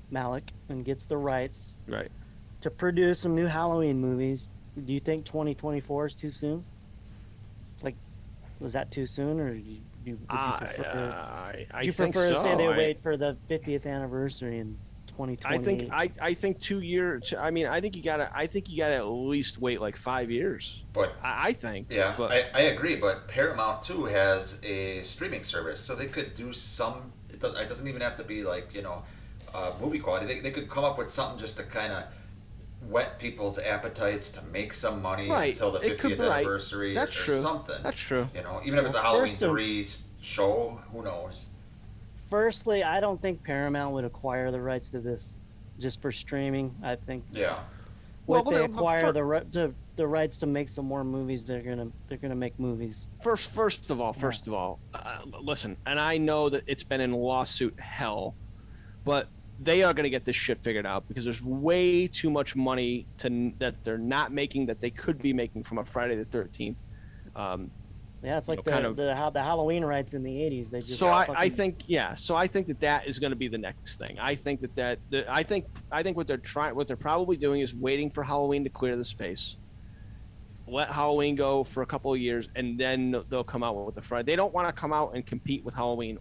Malik and gets the rights to produce some new Halloween movies. Do you think 2024 is too soon? Like, was that too soon, or would you prefer? I do you think prefer so. to say they wait for the 50th anniversary in 2020? I think 2 years. I mean, I think you gotta at least wait like 5 years. But I think. Yeah, but, I agree. But Paramount too has a streaming service, so they could do some. It doesn't even have to be like movie quality. They could come up with something just to kind of whet people's appetites to make some money until the 50th anniversary or something. That's true. Even if it's a Halloween 3 show, who knows? Firstly, I don't think Paramount would acquire the rights to this just for streaming. I think if they acquire the rights to make some more movies, they're gonna make movies. First of all, listen, and I know that it's been in lawsuit hell, but they are going to get this shit figured out because there's way too much money that they're not making that they could be making from a Friday the 13th. It's like the Halloween rights in the 80s. They just I think that is going to be the next thing. I think I think what they're probably doing is waiting for Halloween to clear the space. Let Halloween go for a couple of years, and then they'll come out with the Friday. They don't want to come out and compete with Halloween.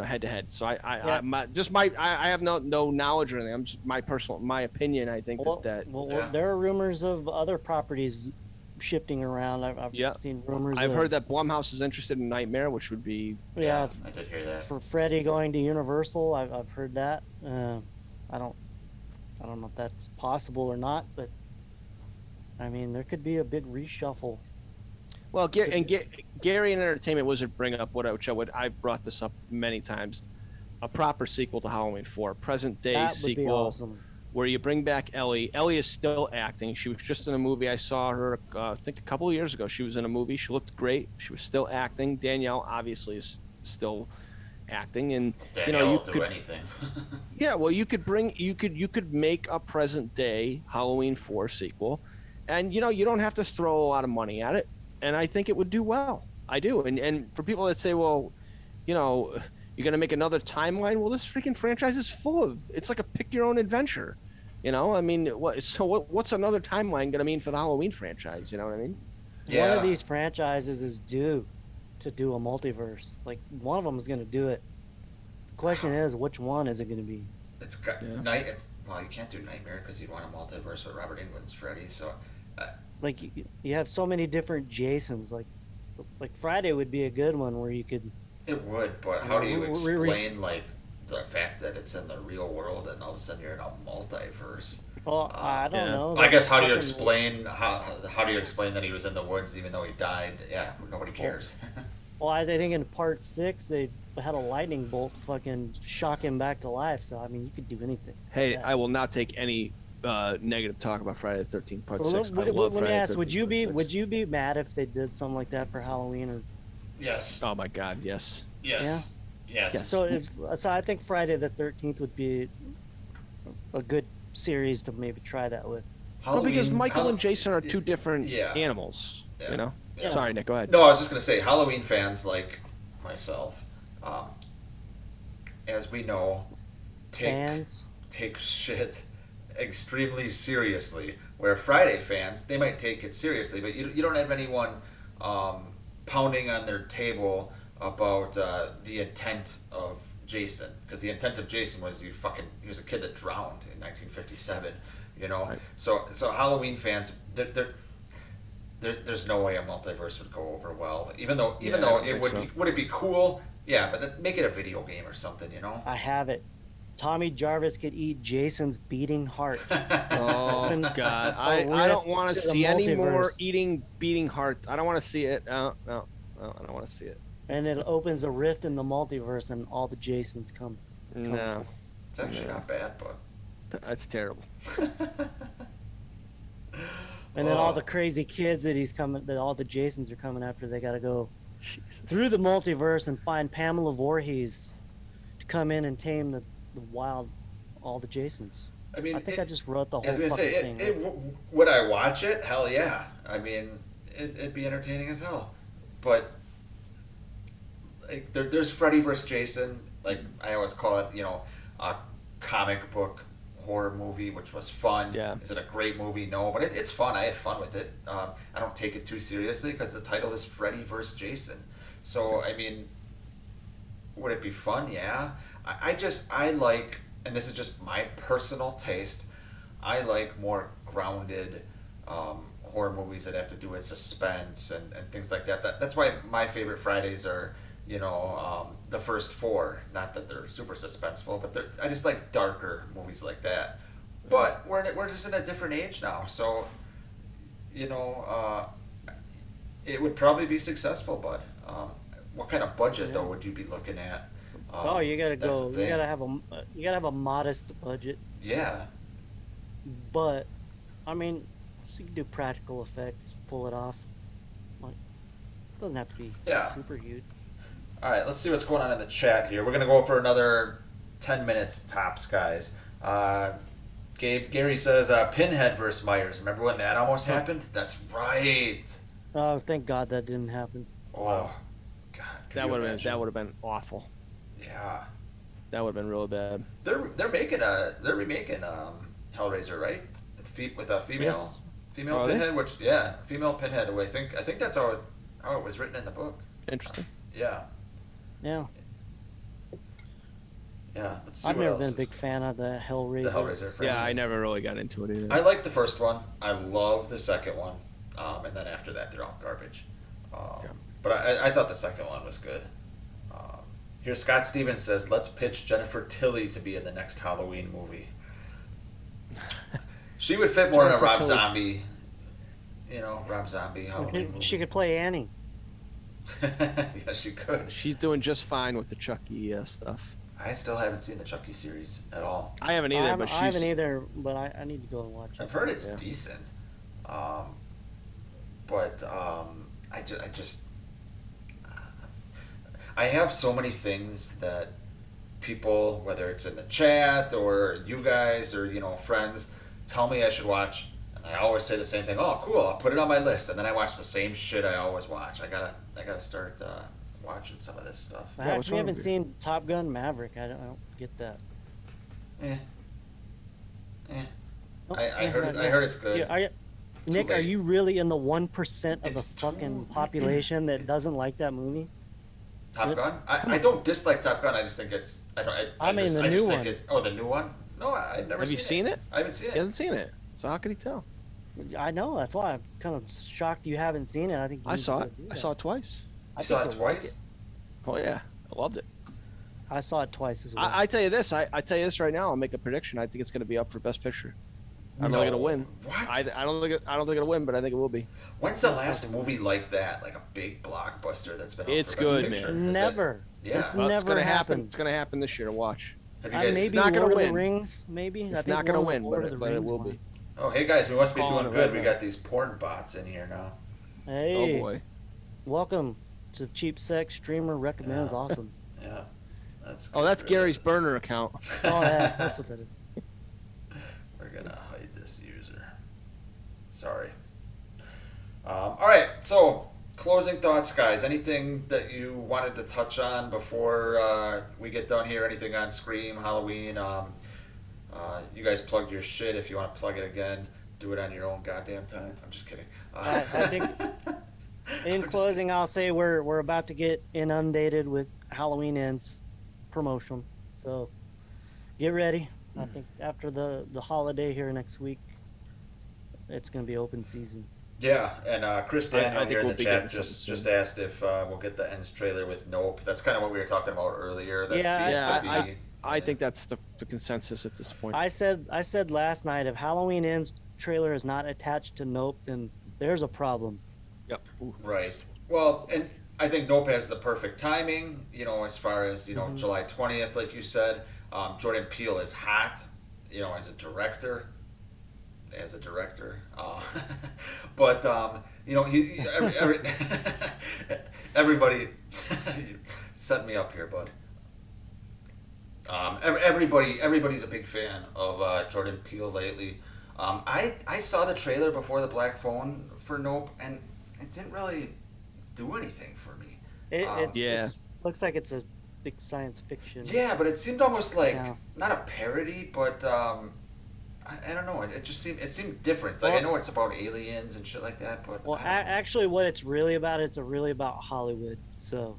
Head to head. So I have no knowledge or anything. I'm just my opinion. I think there are rumors of other properties shifting around. I've seen rumors. I've heard that Blumhouse is interested in Nightmare, which would be I did hear that. For Freddy going to Universal. I've heard that. I don't know if that's possible or not, but I mean there could be a big reshuffle. Well, Gary and Entertainment Wizard bring up I've brought this up many times, a proper sequel to Halloween 4, present day sequel, where you bring back Ellie. Ellie is still acting. She was just in a movie. I saw her, I think a couple of years ago. She was in a movie. She looked great. She was still acting. Danielle obviously is still acting, and Danielle will do anything. Well, you could make a present day Halloween 4 sequel, and you don't have to throw a lot of money at it. And I think it would do well. I do. And for people that say, well, you're going to make another timeline. Well, this freaking franchise is full of, it's like a pick your own adventure. I mean, what's another timeline going to mean for the Halloween franchise? You know what I mean? Yeah. One of these franchises is due to do a multiverse. Like one of them is going to do it. The question is, which one is it going to be? It's got you can't do Nightmare because you'd want a multiverse with Robert Englund's Freddy. So. Like you have so many different Jasons. Like Friday would be a good one where you could. It would, but how do you explain like the fact that it's in the real world and all of a sudden you're in a multiverse? Well, I don't know. I guess how do you explain that he was in the woods even though he died? Yeah, nobody cares. Well, I think in part 6 they had a lightning bolt fucking shock him back to life. So I mean, you could do anything. Hey, Yeah. I will not take any negative talk about Friday the 13th Part Well, 6. let I love me Friday the ask: 13th Part 6. would you be mad if they did something like that for Halloween? Or Yes. Oh my God, yes. Yes. Yes. Yes. so I think Friday the 13th would be a good series to maybe try that with. Well, because Michael and Hall- Jason are two different Yeah. animals. Yeah. You know. Yeah. Sorry, Nick. Go ahead. No, I was just gonna say Halloween fans like myself, as we know, Fans. take shit extremely seriously. Where Friday fans, they might take it seriously, but you don't have anyone pounding on their table about the intent of Jason, because the intent of Jason was he was a kid that drowned in 1957. You know, Right. so Halloween fans, there's no way a multiverse would go over well. Even though I don't it think would so. would it be cool? Yeah, but then make it a video game or something. You know. I have it. Tommy Jarvis could eat Jason's beating heart. Oh Open God, a I don't rift want to to the see any more multiverse. beating heart. I don't want to see it. No, I don't want to see it. And it opens a rift in the multiverse, and all the Jasons come. No, It's actually not bad, but. that's terrible. And then all Oh. the crazy kids that all the Jasons are coming after, they got to go Jesus. through the multiverse and find Pamela Voorhees to come in and tame the all the Jasons. I mean, I think I just wrote the I was whole gonna fucking say, thing. would I watch it? Hell yeah! I mean, it'd be entertaining as hell. But like, there's Freddy vs. Jason. Like I always call it, a comic book horror movie, which was fun. Yeah. Is it a great movie? No, but it's fun. I had fun with it. I don't take it too seriously because the title is Freddy vs. Jason. So I mean, would it be fun? Yeah. I like, and this is just my personal taste, I like more grounded horror movies that have to do with suspense and things like that. That's why my favorite Fridays are, the first four. Not that they're super suspenseful, but I just like darker movies like that. But we're just in a different age now, so it would probably be successful. But what kind of budget though would you be looking at? Oh, you gotta that's go. the thing. You gotta have a modest budget, Yeah. but I mean, so you can do practical effects, pull it off. Like, it doesn't have to be Yeah. super huge. All right, let's see what's going on in the chat here. We're gonna go for another 10 minutes tops, guys. Gary says Pinhead versus Myers. Remember when that almost happened? That's right. Oh, thank God that didn't happen. Oh, God. could That you would imagine? have been awful. Yeah. That would have been really bad. They're remaking Hellraiser, right? With a female Yes. female Are they? Pinhead, female Pinhead. I think that's how it was written in the book. Interesting. Yeah. Yeah, Yeah. Let's see I've what never else been a is- big fan of the Hellraiser. The Hellraiser franchise. Yeah, I never really got into it either. I like the first one. I love the second one, and then after that, they're all garbage. Yeah. But I thought the second one was good. Here, Scott Stevens says, "Let's pitch Jennifer Tilly to be in the next Halloween movie." She would fit more in a Jennifer Rob Tilly. Zombie, Rob Zombie Halloween movie. She could play Annie. Yes, she could. She's doing just fine with the Chucky stuff. I still haven't seen the Chucky series at all. I haven't either, but I haven't she's either, but I need to go and watch it. I've heard it's Yeah. decent, but I just I have so many things that people, whether it's in the chat or you guys or friends, tell me I should watch, and I always say the same thing. Oh, cool! I'll put it on my list, and then I watch the same shit I always watch. I gotta start watching some of this stuff. I Yeah, what's actually wrong haven't with seen Top Gun Maverick. I don't get that. Eh. Oh, I heard it's good. Yeah, Nick, are late. you really in the 1% of the It's fucking too- population that doesn't like that movie? Top Gun? I don't dislike Top Gun. I just think it's I mean, the new one. The new one? No, I've never. Have you seen it? I haven't seen He it. hasn't seen it. So how could he tell? I know. That's why I'm kind of shocked you haven't seen it. I think you I need to saw go it. do I that. saw it twice. I You saw think it you'll like twice? Oh yeah, I loved it. I saw it twice as well. I tell you this. I tell you this right now. I'll make a prediction. I think it's going to be up for Best Picture. I don't think it'll win. What? I don't think it'll win, but I think it will be. When's the last movie like that, like a big blockbuster that's been up It's for Best good, Picture? man. Is it? Never. Yeah. It's Well, never it's gonna happen. happened. It's gonna happen this year. Watch. Have you guys? Maybe It's not gonna Lord of win. the Rings. Maybe It's I think not gonna one of win, Lord but of the it Rings will one. be. Oh, hey guys, we must be Calling doing it good. right We now. got these porn bots in here now. Hey, Oh boy. welcome to Cheap Sex Streamer Recommends. Yeah. Awesome. Yeah, that's. Oh, that's good. Gary's burner account. Oh yeah, that's what that is. We're gonna hide this user. Sorry. All right, so closing thoughts, guys. Anything that you wanted to touch on before we get done here? Anything on Scream, Halloween? You guys plugged your shit. If you want to plug it again, do it on your own goddamn time. I'm just kidding. I think in closing, I'll say we're about to get inundated with Halloween Ends promotion, so get ready. I think after the holiday here next week, it's gonna be open season. Yeah, and Chris Daniel I think here in we'll the be chat getting just something asked if we'll get the Ends trailer with Nope. That's kind of what we were talking about earlier. That Yeah, seems yeah, to be. I think that's the consensus at this point. I said last night, if Halloween Ends trailer is not attached to Nope, then there's a problem. Yep. Ooh. Right. Well, and I think Nope has the perfect timing, as far as, July 20th, like you said. Jordan Peele is hot, as a director. But, everybody set me up here, bud. Everybody's a big fan of Jordan Peele lately. I saw the trailer before the Black Phone for Nope, and it didn't really do anything for me. It looks like it's a big science fiction. Yeah, but it seemed almost like Yeah. not a parody, but I don't know. It seemed different. Like, I Well- know it's about aliens and shit like that, but Well, I don't know. actually, what it's really about, it's really about Hollywood. So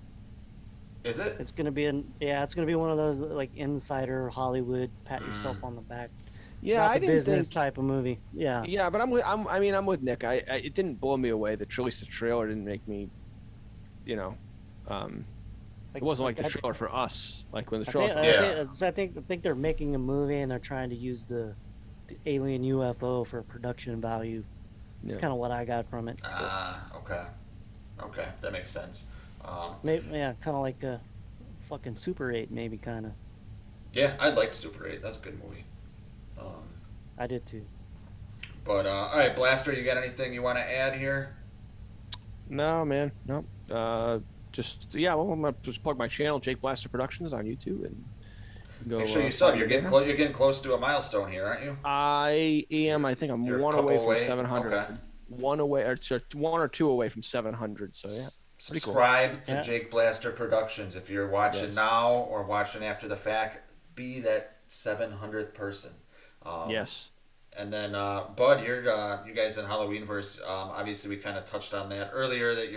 Is it? it's gonna be it's gonna be one of those like insider Hollywood, pat yourself on the back. Yeah, Not I the didn't business think. type of movie. Yeah. Yeah, but I'm with Nick. It didn't blow me away. The trailer didn't make me, it wasn't like the trailer for us. Like when the trailer. Yeah. I think they're making a movie and they're trying to use the alien UFO for production value. That's Yeah. kind of what I got from it. Okay, that makes sense. Maybe, yeah, kind of like a fucking Super 8, maybe kind of. Yeah, I liked Super 8. That's a good movie. I did too. But all right, Blaster, you got anything you want to add here? No, man, no. I'm gonna just plug my channel, Jake Blaster Productions, on YouTube, and go. Make sure you sub. find You're me getting there. you're getting close to a milestone here, aren't you? I am. I think I'm You're a one couple away from away? 700. Okay. One away, or one or two away from 700. So yeah. Pretty cool. Subscribe to Yeah. Jake Blaster Productions if you're watching Yes. now or watching after the fact. Be that 700th person. Yes. And then, Bud, you guys in Halloweenverse. Obviously, we kind of touched on that earlier that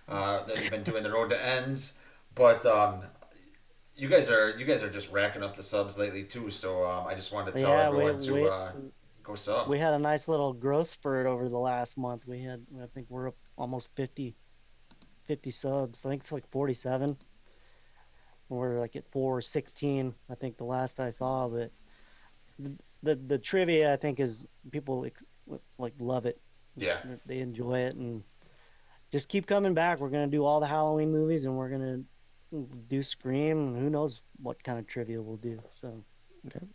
that you've been doing the Road to Ends, but you guys are just racking up the subs lately too. So I just wanted to tell everyone to go sub. We had a nice little growth spurt over the last month. I think we're up almost 50 subs. I think it's like 47. We're like at 416, I think the last I saw. But the trivia, I think, is people like love it. Yeah. They enjoy it, and just keep coming back. We're gonna do all the Halloween movies, and we're gonna do Scream, and who knows what kind of trivia we'll do. So Okay.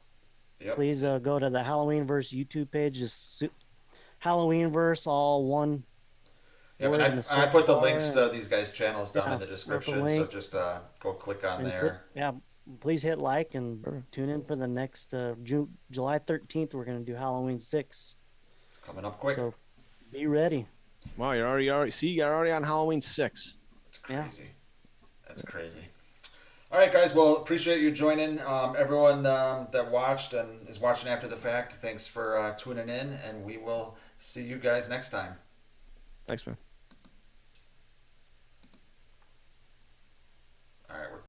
Yep. please go to the Halloweenverse YouTube page. Just Halloweenverse, all one. Yeah, word in and the I search put the bar, links to and- these guys' channels down Yeah, in the put the description. So link. just go click on and there. please hit like and Sure. tune in for the next July 13th. We're gonna do Halloween 6. It's coming up quick. So be ready. Wow, you're already on Halloween 6. It's Yeah. crazy. That's crazy. All right, guys. Well, appreciate you joining. Everyone that watched and is watching after the fact, thanks for tuning in, and we will see you guys next time. Thanks, man.